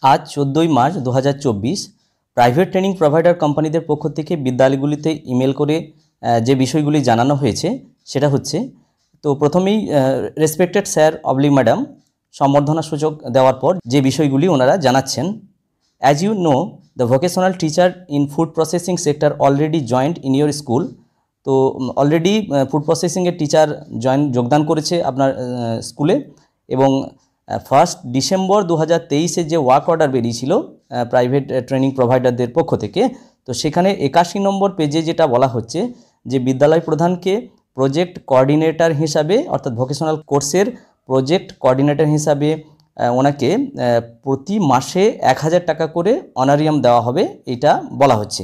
আজ 14ই March 2024 private training provider কোম্পানিদের পক্ষ থেকে বিদ্যালয়গুলিতে ইমেল করে যে বিষয়গুলি জানানো হয়েছে সেটা হচ্ছে, তো প্রথমেই রেসপেক্টেড স্যার অবলিক ম্যাডাম সম্বর্ধনা সূচক দেওয়ার পর যে বিষয়গুলি ওনারা জানাচ্ছেন, as you know the vocational teacher in food processing sector already joint in your school. তো অলরেডি ফুড প্রসেসিংয়ের টিচার যোগদান করেছে আপনার স্কুলে, এবং 1 ডিসেম্বর 2023 যে ওয়ার্ক অর্ডার বেরিয়েছিল প্রাইভেট ট্রেনিং প্রোভাইডারদের পক্ষ থেকে, তো সেখানে 81 নম্বর পেজে যেটা বলা হচ্ছে যে বিদ্যালয় প্রধানকে প্রজেক্ট কোঅর্ডিনেটর হিসাবে, অর্থাৎ ভোকেশনাল কোর্সের প্রজেক্ট কোঅর্ডিনেটর হিসাবে ওনাকে প্রতি মাসে 1000 টাকা করে অনারিয়াম দেওয়া হবে, এটা বলা হচ্ছে।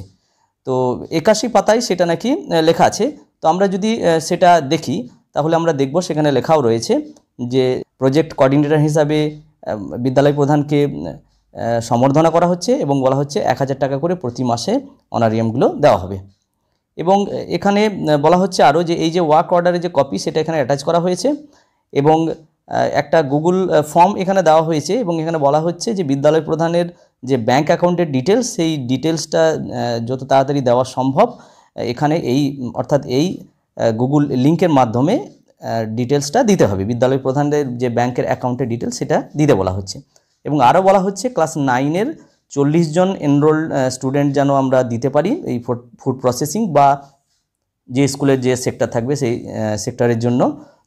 তো 81 পাতায় সেটা নাকি লেখা আছে। তো আমরা যদি সেটা দেখি তাহলে আমরা দেখব সেখানে লেখাও রয়েছে যে প্রজেক্ট কোঅর্ডিনেটর হিসাবে বিদ্যালয় প্রধানকে সম্বর্ধনা করা হচ্ছে এবং বলা হচ্ছে 1000 টাকা করে প্রতি মাসে অনারিয়ামগুলো দেওয়া হবে। এবং এখানে বলা হচ্ছে আরও যে এই যে ওয়ার্ক অর্ডারের যে কপি সেটা এখানে অ্যাটাচ করা হয়েছে, এবং একটা গুগল ফর্ম এখানে দেওয়া হয়েছে, এবং এখানে বলা হচ্ছে যে বিদ্যালয় প্রধানের যে ব্যাঙ্ক অ্যাকাউন্টের ডিটেলস, সেই ডিটেলসটা যত তাড়াতাড়ি দেওয়া সম্ভব এখানে অর্থাৎ এই গুগল লিঙ্কের মাধ্যমে ডিটেলসটা দিতে হবে। বিদ্যালয় প্রধানের যে ব্যাংকের অ্যাকাউন্টের ডিটেলস সেটা দিতে বলা হচ্ছে। এবং আরও বলা হচ্ছে ক্লাস 9-এর 40 জন এনরোল্ড স্টুডেন্ট যেন আমরা দিতে পারি এই ফুড প্রসেসিং বা যে স্কুলের যে সেক্টর থাকবে সেই সেক্টরের জন্য।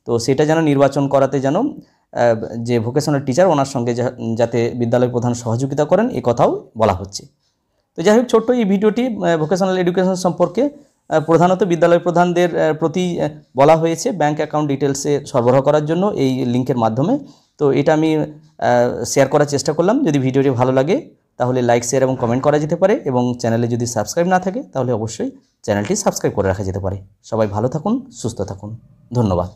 তো সেটা যেন নির্বাচন করাতে যেন যে ভোকেশনাল টিচার ওনার সঙ্গে যাতে বিদ্যালয় প্রধান সহযোগিতা করেন এ কথাও বলা হচ্ছে। তো যাই হোক, ছোট্ট এই ভিডিওটি ভোকেশনাল এডুকেশন সম্পর্কে প্রধানত বিদ্যালয় প্রধানদের প্রতি বলা হয়েছে ব্যাংক অ্যাকাউন্ট ডিটেলসে সরবরাহ করার জন্য এই লিঙ্কের মাধ্যমে। তো এটা আমি শেয়ার করার চেষ্টা করলাম। যদি ভিডিওটি ভালো লাগে তাহলে লাইক, শেয়ার এবং কমেন্ট করা যেতে পারে, এবং চ্যানেলে যদি সাবস্ক্রাইব না থাকে তাহলে অবশ্যই চ্যানেলটি সাবস্ক্রাইব করে রাখা যেতে পারে। সবাই ভালো থাকুন, সুস্থ থাকুন, ধন্যবাদ।